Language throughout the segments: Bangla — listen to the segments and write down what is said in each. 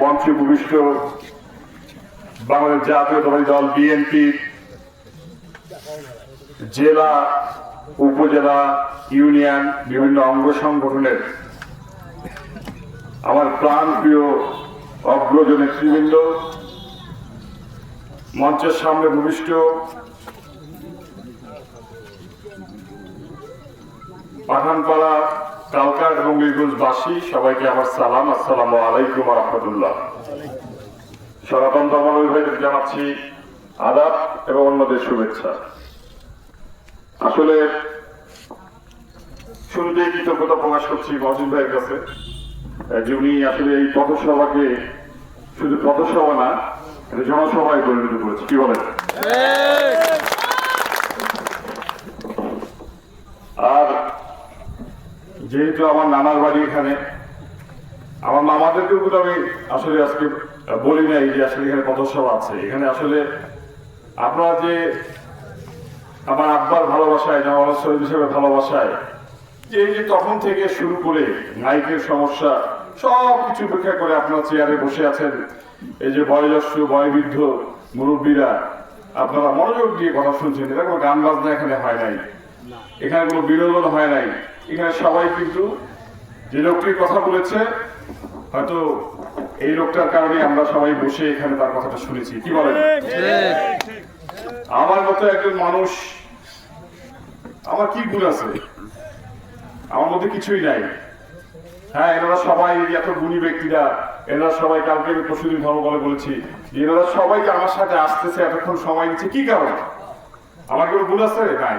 মঞ্চে উপবিষ্ট বাংলাদেশ জাতীয়তাবাদী দল বিএনপি জেলা উপজেলা ইউনিয়ন বিভিন্ন অঙ্গ সংগঠনের আমার প্রাণ প্রিয় অগ্রজ নেতৃবৃন্দ, মঞ্চের সামনে উপবিষ্ট পাঠানপাড়া কালকার এবং মিরগঞ্জবাসী সবাইকে আমার সালাম, আসসালামু আলাইকুম ওয়া রাহমাতুল্লাহ। সনাতন ধর্মাবলম্বী ভাইদের জানাচ্ছি আদাব এবং অন্যদের শুভেচ্ছা। আসলে শুরুতেই কৃতজ্ঞতা প্রকাশ করছি মহসিন ভাইয়ের কাছে, যে উনি আসলে এই পথসভাকে শুধু পথসভা না, এটা জনসভায় পরিণত করেছে। কি বলেন? আর যেহেতু আমার নানার বাড়ি এখানে, আমার মামাদেরকেও কিন্তু আমি আসলে আজকে বলি নাই যে আসলে এখানে পথসভা আছে। এখানে আসলে আপনারা যে আমার আব্বার ভালোবাসায়, জামাল শহীদ হিসেবে ভালোবাসায়, যে তখন থেকে শুরু করে নাইকের সমস্যা সব কিছু উপেক্ষা করে আপনারা চেয়ারে বসে আছেন। এই যে বয়োজ্যেষ্ঠ বয়োবৃদ্ধ মুরব্বীরা আপনারা মনোযোগ দিয়ে কথা শুনছেন। এটা কোনো গান বাজনা এখানে হয় নাই, এখানে কোনো বিনোদন হয় নাই। এখানে সবাই কিন্তু যে লোকটির কথা বলেছে, হয়তো এই লোকটার কারণে আমরা সবাই বসে এখানে তার কথাটা শুনেছি। কি বলেন? আমার মতো একজন মানুষ, আমার কি গুণ আছে? আমার মধ্যে কিছুই নাই। হ্যাঁ, এনারা সবাই এত গুণী ব্যক্তিরা, এনারা সবাই কালকে আমি পরশুদিন ধর্ম বলে বলেছি, এনারা সবাই আমার সাথে আসতেছে, এতক্ষণ সময় নিচ্ছে, কি কারণ? আমার কোনো গুণ আছে? নাই।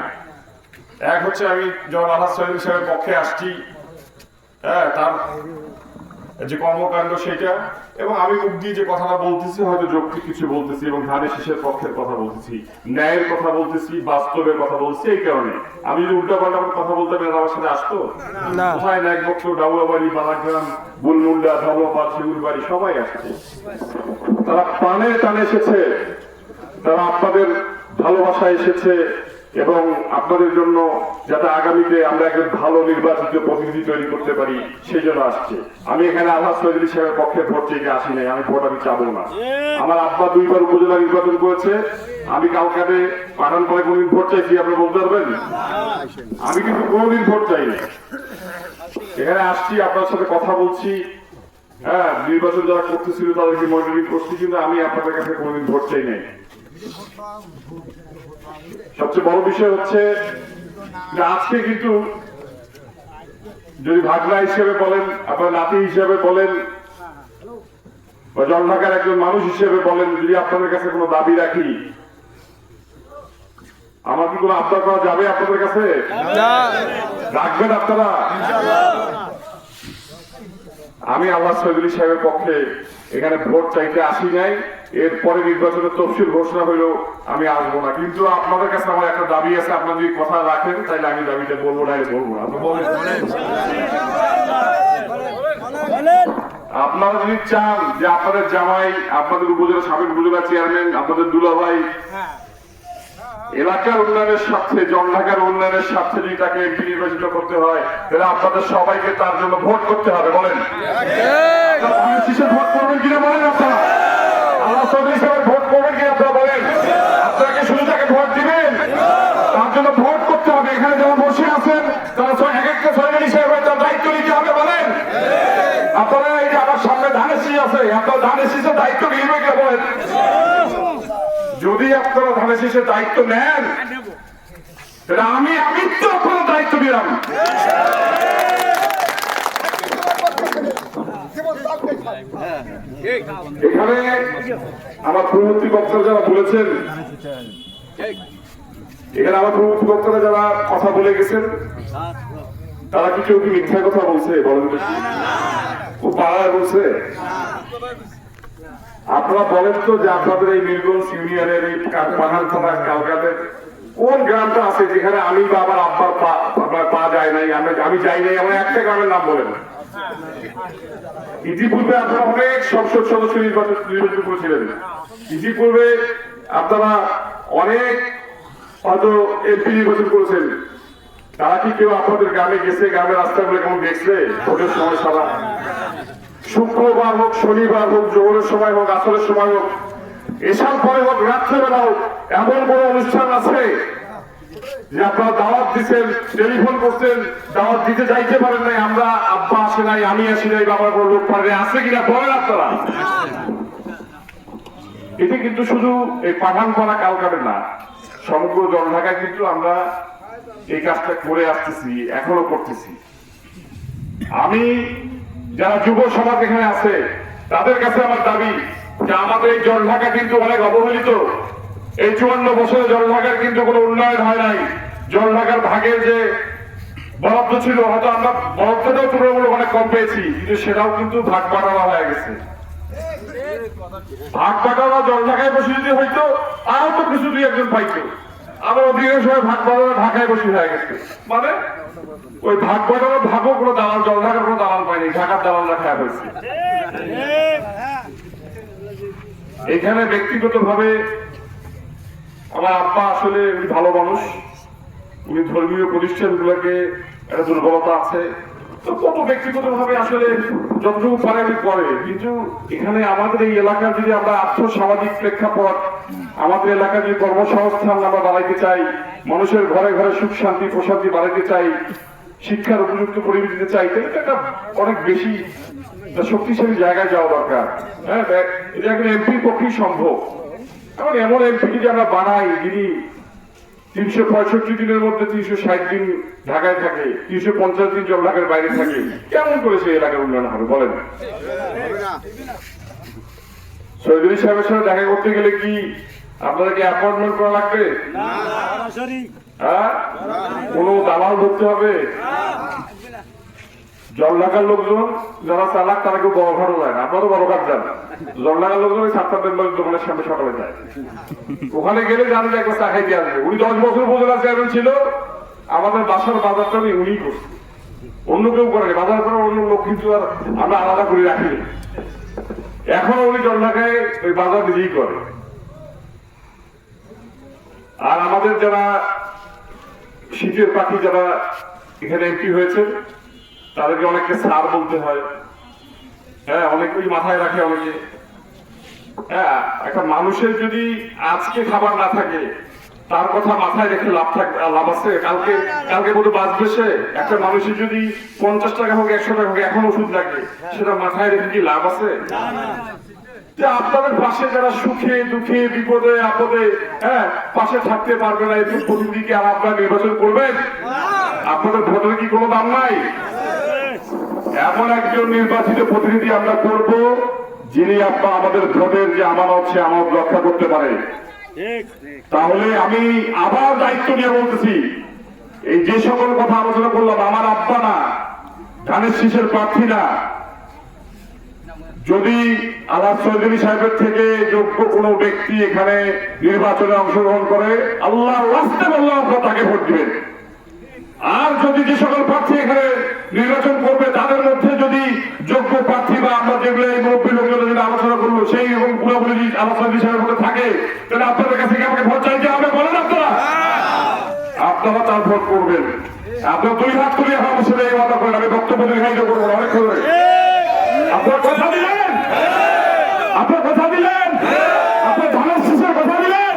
এক হচ্ছে আমি জনাব আলহাজ শহীদ হিসেবে পক্ষে আসছি, হ্যাঁ, তার যে কর্মকাণ্ড সেটা, এবং আমি মুখ দিয়ে যে কথাটা বলতেছি হয়তো যৌক্তিক কিছু বলতেছি এবং ধারে শীষের পক্ষের কথা বলতেছি, ন্যায়ের কথা বলতেছি, বাস্তবের কথা বলছি। এই কারণে আমি যদি উল্টা পাল্টা কথা বলতে পারি আমার সাথে আসতো না। কোথায় না, একমাত্র ডাবুয়াবাড়ি, বালাগ্রাম, বুলমুন্ডা, ধর্মপাল, শিগুরবাড়ি সবাই আসছে। তারা প্রাণে টানে এসেছে, তারা আপনাদের ভালোবাসায় এসেছে এবং আপনাদের জন্য যাতে আগামীতে আমরা একজন ভালো নির্বাচিত প্রতিনিধি তৈরি করতে পারি সেই জন্য আসছে। আমি এখানে আলহাজ শহীদ সাহেবের পক্ষে ভোট চেয়ে আসি নাই, আমি ভোট আমি চাবো না। আমার আব্বা 2বার উপজেলা নির্বাচন করেছে, আমি কালকাতে পাঠানপাড়ায় কোনদিন ভোট চাইছি আপনি বলতে পারবেন? আমি কিন্তু কোনদিন ভোট চাইনি। এখানে আসছি, আপনার সাথে কথা বলছি, হ্যাঁ, নির্বাচন যারা করতেছিল তাদেরকে মনিটরিং করছি, কিন্তু আমি আপনাদের কাছে কোনদিন ভোট চাই নাই। সবচেয়ে বড় বিষয় হচ্ছে যে আজকে কিন্তু যদি ভাগনা হিসেবে বলেন, আপনার নাতি হিসেবে বলেন, বা জনঢাকার একজন মানুষ হিসেবে বলেন, যদি আপনাদের কাছে কোনো দাবি রাখি, আমার কি কোনো আবদার করা যাবে আপনাদের কাছে? রাখবেন আপনারা? আমি আলহাজ শহীদ সাহেবের পক্ষে এখানে ভোট চাইতে আসি নাই। এরপরে নির্বাচনের তফসিল ঘোষণা হইলেও আমি আসবো না, কিন্তু আপনাদের কাছে আমার একটা দাবি আছে। আপনারা যদি কথা রাখেন তাহলে আমি দাবিটা বলবো না, বলবো না। আপনারা যদি চান যে আপনাদের জামাই, আপনাদের উপজেলা সাবেক উপজেলা চেয়ারম্যান, আপনাদের দুলাভাই এলাকার উন্নয়নের স্বার্থে, জনঢাকার উন্নয়নের স্বার্থে যদি তাকে এমপি নির্বাচিত করতে হয়, তাহলে আপনাদের সবাইকে তার জন্য ভোট করতে হবে। বলেন, ভোট করবেন কিনা বলেন? আপনারা আল্লাহ চৌধুরী সাহেবের ভোট করবেন কিনা আপনারা বলেন? আপনাকে শুধু তাকে ভোট দিবেন, তার জন্য ভোট করতে হবে। এখানে যেমন বসে আছেন তারা এক একটা সরকারি সাহেবের তার দায়িত্ব নিতে হবে। বলেন, আপনারা এই যে আমার সামনে ধানের শীষ আছে, আপনার ধানের শীষের দায়িত্ব নিবে কে? বলেন, যদি আপনারা ধানের শীষের দায়িত্ব নেন তাহলে আমি তো আপনার দায়িত্ব দিলাম। এখানে আমার পূর্ববর্তী বক্তারা যারা বলেছেন, এখানে আমার পূর্ববর্তী বক্তারা যারা কথা বলে গেছেন, তারা কি কেউ কি মিথ্যা কথা বলছে? বলেন, খুব পাড়ায় বলছে। আপনারা বলেন তো যে আপনাদের এই মিরগঞ্জ ইউনিয়নের এই পাঠানপাড়া কালকাতের কোন গ্রামটা আছে যেখানে আমি বা আমার আব্বার পা যায় নাই, আমি যাই নাই, আমার একটা গ্রামের নাম বলেন। ইতিপূর্বে আপনারা অনেক সংসদ সদস্য নির্বাচন করেছিলেন, ইতিপূর্বে আপনারা অনেক হয়তো এমপি নির্বাচন করেছেন। তারা কি কেউ আপনাদের গ্রামে গেছে? গ্রামের রাস্তাগুলো কেমন দেখছে ভোটের সময়? সভা শুক্রবার হোক, শনিবার হোক, জোহরের সময় হোক, আসরের সময় হোক, এসব পরে হোক, রাত্রেবেলা হোক, এমন বড় অনুষ্ঠান আছে যে আপনারা দাওয়াত দিচ্ছেন, টেলিফোন করছেন, দাওয়াত দিতে যাইতে পারেন নাই, আমরা আব্বা আসে নাই, আমি আসি নাই, বাবার বড় লোক পারে আছে কিনা বলেন আপনারা। এটা কিন্তু শুধু এই পাঠানপাড়া কালকাটে না, সমগ্র জলঢাকায় কিন্তু আমরা এই কাজটা করে আসতেছি, এখনো করতেছি। আমি যারা যুব সমাজ এখানে আছে তাদের কাছে আমার দাবি যে আমাদের এই জলঢাকা কিন্তু অনেক অবহেলিত। এই 54 বছরে জলঢাকার কিন্তু কোনো উন্নয়ন হয় নাই। জলঢাকার ভাগের যে বরাদ্দ ছিল, হয়তো আমরা বরাদ্দটাও তুলনামূলক অনেক কম পেয়েছি, কিন্তু সেটাও কিন্তু ভাগ বাটোয়ারা হয়ে গেছে। ভাগ বাটোয়ারা জলঢাকায় বসে যদি হইতো আরো তো কিছু দুই একজন পাইতো, আবার অধিকাংশ সময় ভাগ বাটোয়ারা ঢাকায় বসে হয়ে গেছে। মানে ওই ভাগ বাটোয়ারা ভাগও কোনো দালাল, জলঢাকার কোনো দালাল পায়নি, ঢাকার দালালরা খায় হয়েছে। এখানে ব্যক্তিগত ভাবে আমার আব্বা আসলে উনি ভালো মানুষ, উনি ধর্মীয় প্রতিষ্ঠানগুলোকে একটা দুর্বলতা আছে, তো কত ব্যক্তিগত ভাবে আসলে যতটুকু পারে উনি করে। কিন্তু এখানে আমাদের এই এলাকার যদি আমরা আর্থসামাজিক প্রেক্ষাপট, আমাদের এলাকার যে কর্মসংস্থান আমরা বাড়াইতে চাই, মানুষের ঘরে ঘরে সুখ শান্তি প্রশান্তি বাড়াইতে চাই, শিক্ষার উপযুক্ত পরিবেশ দিতে চাই, তাহলে একটা অনেক বেশি শক্তিশালী জায়গায় যাওয়া দরকার। হ্যাঁ, এটা এখন এমপির পক্ষেই সম্ভব। এখন এমন এমপি যদি আমরা বানাই যিনি 365 দিনের মধ্যে 360 দিন ঢাকায় থাকে, 350 দিন জলঢাকার বাইরে থাকে, কেমন করে সেই এলাকার উন্নয়ন হবে বলেন? চৌধুরী সাহেবের সাথে দেখা করতে গেলে কি আপনাদেরকে অ্যাপয়েন্টমেন্ট করা লাগবে? হ্যাঁ, কোনো দালাল ধরতে হবে? জলঢাকার লোকজন যারা চালাক তারা কেউ বড় ঘর যায় না, আপনারও বড় ঘর যান। জলঢাকার লোকজন ওই 7টা মেম্বারের দোকানের সামনে সকালে যায়, ওখানে গেলে জানেন একবার চা খাইতে আসবে। উনি 10 বছর উপজেলা চেয়ারম্যান ছিল, আমাদের বাসার বাজারটা উনি করছে, অন্য কেউ করেনি। বাজার করার অন্য লোক কিন্তু আর আমরা আলাদা করে রাখি। এখনো উনি জলঢাকায় ওই বাজার নিজেই করে। আর আমাদের যারা শীতের পাখি যারা এখানে এমপি হয়েছে তাদেরকে অনেককে স্যার বলতে হয়। হ্যাঁ, অনেকেই মাথায় রাখে অনেকে। হ্যাঁ, একটা মানুষের যদি আজকে খাবার না থাকে তার কথা মাথায় রেখে লাভ আছে? কালকে বোধ বাঁচবে সে? একটা মানুষের যদি 50 টাকা হোক 100 টাকা হোক এখন ওষুধ লাগে, সেটা মাথায় রেখে কি লাভ আছে? আপনাদের পাশে যারা সুখে দুঃখে বিপদে আপদে হ্যাঁ পাশে থাকতে পারবে না, এরকম প্রতিনিধিকে আর আপনারা নির্বাচন করবেন? আপনাদের ভোটের কি কোনো দাম নাই? এমন একজন নির্বাচিত প্রতিনিধি আমরা করব যিনি আপনার আমাদের ভোটের যে আমানত সে আমানত রক্ষা করতে পারে। তাহলে আমি আবার দায়িত্ব নিয়ে বলতেছি, এই যে সকল কথা আলোচনা করলাম, আমার আব্বা না, ধানের শীষের প্রার্থী না, যদি আলাদ চৌধুরী সাহেবের থেকে যোগ্য কোনো ব্যক্তি এখানে নির্বাচনে অংশগ্রহণ করে, আল্লাহর রাস্তে বললাম আপনারা তাকে ভোট দিবেন। আর যদি যে সকল প্রার্থী এখানে নির্বাচন করবে তাদের মধ্যে যদি যোগ্য প্রার্থী বা আমরা যেগুলো এই মুরব্বী লোকজন যেটা আলোচনা করবো সেই এবং পুরোপুরি আলোচনা বিষয়ের মধ্যে থাকে, তাহলে আপনাদের কাছে কি আমাকে ভোট চাইতে হবে বলেন? আপনারা তার ভোট করবেন। আপনার 2 হাত তুলে আমার সাথে এই কথা করেন, আমি বক্তব্য দীর্ঘায়িত করবো না, অনেক করে। আপনার কথা দিলেন, আপনার কথা দিলেন, আপনার ধানের শীষের কথা দিলেন,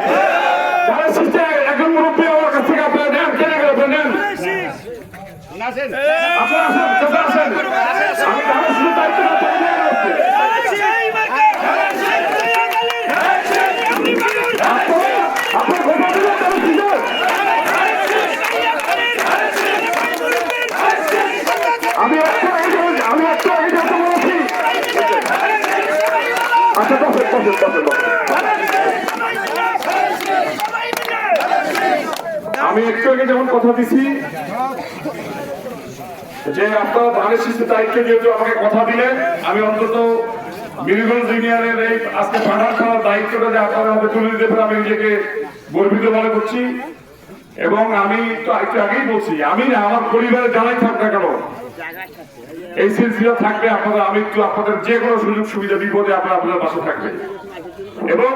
ধানের শীষে একজন মুরব্বী আমার কাছ থেকে আপনারা নেন, কেনে গেলে নেন। আপনারা আসেন, আমি ধানের শীষের দায়িত্ব না তৈরি হয়ে গেছে। আপনার কথা দিলেন ধানের শীষের, আমি একটা বলছি। আচ্ছা, আমি একটু আগে যেমন কথা দিছি যে আপনারা ধানের শীষের দায়িত্ব যেহেতু আমাকে কথা দিলেন, আমি অন্তত মিরিগঞ্জ ইউনিয়নের এই আজকে পাঠান করার দায়িত্বটা যে আপনারা হাতে তুলে দিতে পারে আমি নিজেকে গর্বিত মনে করছি। এবং আমি তো একটু আগেই বলছি, আমি না আমার পরিবারে যারাই থাক না কেন এই সিলসিলা থাকবে, আপনারা আমি একটু আপনাদের যে কোনো সুযোগ সুবিধা বিপদে আপনারা আপনাদের পাশে থাকবে। এবং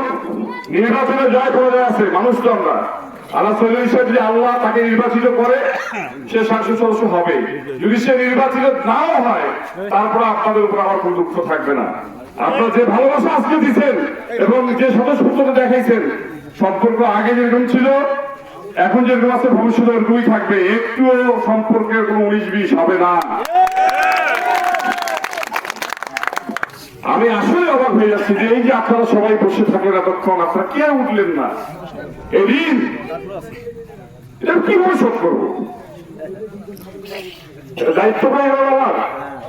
নির্বাচনে জয় করে আছে মানুষ তো আমরা, আল্লাহ চৌধুরী সাহেব যদি আল্লাহ তাকে নির্বাচিত করে সে সংসদ সদস্য হবে, যদি সে নির্বাচিত নাও হয় তারপরে আপনাদের উপর আমার কোনো দুঃখ থাকবে না। আপনারা যে ভালোবাসা আজকে দিচ্ছেন এবং যে স্বতঃস্ফূর্ততা দেখাইছেন, সম্পর্ক আগে যেরকম ছিল এখন যেরকম আছে ভবিষ্যতে ওরকমই থাকবে, একটুও সম্পর্কের কোনো 19-20 হবে না। আমি আসলে অবাক হয়ে যাচ্ছি যে এই যে আপনারা সবাই বসে থাকলেন এতক্ষণ, আপনারা কে উঠলেন না? এই ঋণ এটা কিভাবে শোধ করবো? দায়িত্ব পেয়ে গেল, আমার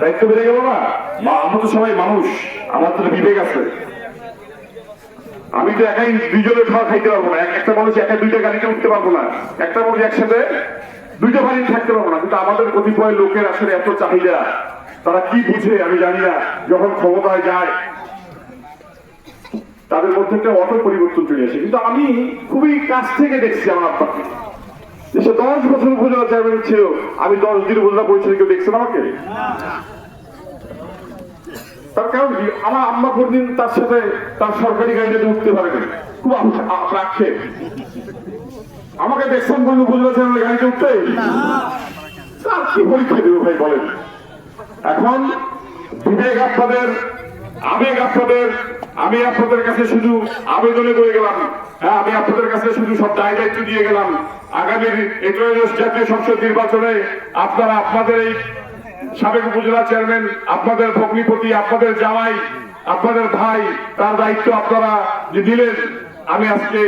দায়িত্ব বেড়ে গেল না? আমরা তো সবাই মানুষ, আমার তো বিবেক আছে। আমি তো একাই দুইজনের খাওয়া খাইতে পারবো না, একটা মানুষ একা দুইটা গাড়িতে উঠতে পারবো না, একটা মানুষ একসাথে দুইটা বাড়ি থাকতে পারবো না। কিন্তু আমাদের কতিপয় লোকের আসলে এত চাহিদা, তারা কি বুঝে আমি জানি না, যখন ক্ষমতায় যায় তাদের মধ্যে একটা অটো পরিবর্তন চলে আসে। কিন্তু আমি খুবই কাছ থেকে দেখছি আমার আব্বাকে, সে 10 বছর উপজেলা চেয়ারম্যান ছিল, আমি 10 দিন উপজেলা পরিষদে, কেউ দেখছেন আমাকে? তার কারণ কি, আমার আম্মা কোনদিন তার সাথে তার সরকারি গাড়িতে উঠতে পারেনি, খুব আক্ষেপ। আমাকে দেখছেন কোন উপজেলা চেয়ারম্যানের গাড়িতে উঠতে? তার কি পরীক্ষা দেবো ভাই বলেন? এখন বিবেক আপনাদের, আবেগ আপনাদের, আমি আপনাদের কাছে শুধু আবেদনে করে গেলাম, হ্যাঁ আমি আপনাদের কাছে শুধু সব দায়িত্ব দিয়ে গেলাম। আগামী ত্রয়োদশ জাতীয় সংসদ নির্বাচনে আপনারা আপনাদের এই সাবেক উপজেলা চেয়ারম্যান, আপনাদের ভগ্নিপতি, আপনাদের জামাই, আপনাদের ভাই, তার দায়িত্ব আপনারা যে দিলেন, আমি আজকে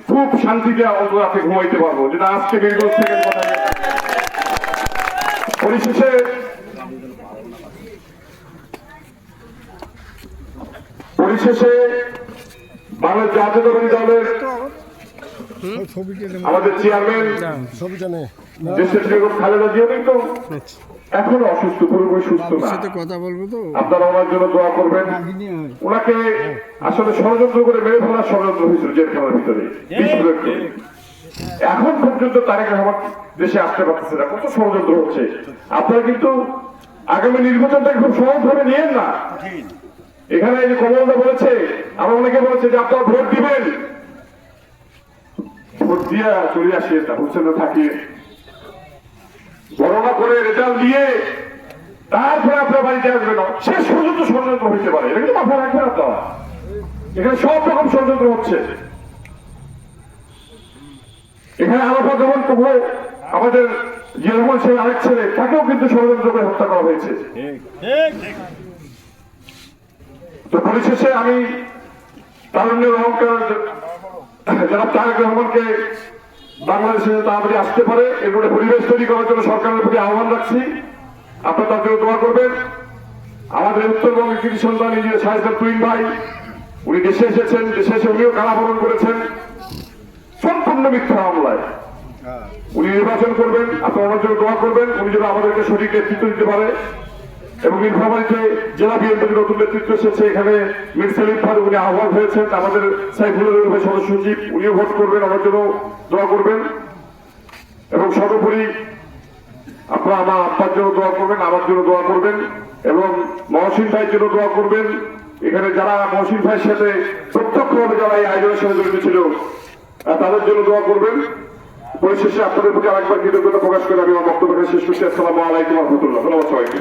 খুব শান্তিতে অন্তরাতে ঘুমাইতে পারবো, যেটা আজকে বীরগঞ্জ থেকে কথা। পরিশেষে বাংলাদেশ জাতীয়তাবাদী দলের আমাদের চেয়ারম্যান দেশের বেগম খালেদা জিয়া কিন্তু এখনো অসুস্থ, পুরোপুরি সুস্থ না। আপনারা ওনার জন্য দোয়া করবেন। ওনাকে আসলে ষড়যন্ত্র করে মেরে ফেলার ষড়যন্ত্র হয়েছিল জেলখানার ভিতরে। এখন পর্যন্ত তারেক রহমান দেশে আসতে পারতেছে না, কত ষড়যন্ত্র হচ্ছে। আপনারা কিন্তু আগামী নির্বাচনটাকে খুব সহজভাবে নিয়েন না। এখানে এই যে কমলদা বলেছে, আমার অনেকে বলেছে যে আপনারা ভোট দিবেন, ভোট দিয়া চলে আসিয়ে তা বুঝছেন না, থাকিয়ে গণনা করে রেজাল্ট দিয়ে তারপরে আপনার বাড়িতে আসবেন, শেষ পর্যন্ত ষড়যন্ত্র হইতে পারে। এটা কিন্তু মাথায় রাখবেন আপনারা, এখানে সব রকম ষড়যন্ত্র হচ্ছে। এখানে আরাফাত যেমন প্রভু আমাদের জিয়া রহমান সাহেব আরেক ছেলে, তাকেও কিন্তু ষড়যন্ত্র করে হত্যা করা হয়েছে। তো পরিশেষে আমি তারুণ্যের অহংকার যারা তারেক রহমানকে বাংলাদেশে তাড়াতাড়ি আসতে পারে এরপরে পরিবেশ তৈরি করার জন্য সরকারের প্রতি আহ্বান রাখছি। আপনারা তার জন্য দোয়া করবেন। আমাদের উত্তরবঙ্গের কৃষি সন্তান ইঞ্জিনিয়ার শাহেদ তুইন ভাই, উনি দেশে এসেছেন, দেশে এসে উনিও কারাবরণ করেছেন সম্পূর্ণ মিথ্যা মামলায়। উনি নির্বাচন করবেন, আপনারা ওনার জন্য দোয়া করবেন, উনি যেন আমাদেরকে সঠিক নেতৃত্ব দিতে পারে। এবং নীলফামারীতে জেলা বিএনপির নতুন নেতৃত্ব এসেছে, এখানে মীর সেলিম ফারুক উনি আহ্বান হয়েছেন, আমাদের সাইফুলের সদস্য সচিব, উনিও ভোট করবেন, আমার জন্য দোয়া করবেন। এবং সর্বোপরি আপনারা আমার আব্বার জন্য দোয়া করবেন, আমার জন্য দোয়া করবেন এবং মহসিন ভাইয়ের জন্য দোয়া করবেন। এখানে যারা মহসিন ভাইয়ের সাথে প্রত্যক্ষভাবে যারা এই আয়োজনের সাথে জড়িত ছিল তাদের জন্য দোয়া করবেন। পরিশেষে আপনাদের প্রতি আরেকবার কৃতজ্ঞতা প্রকাশ করে আমি আমার বক্তব্য শেষ করছি। আসসালামু আলাইকুম ওয়া রাহমাতুল্লাহ। ধন্যবাদ সবাইকে।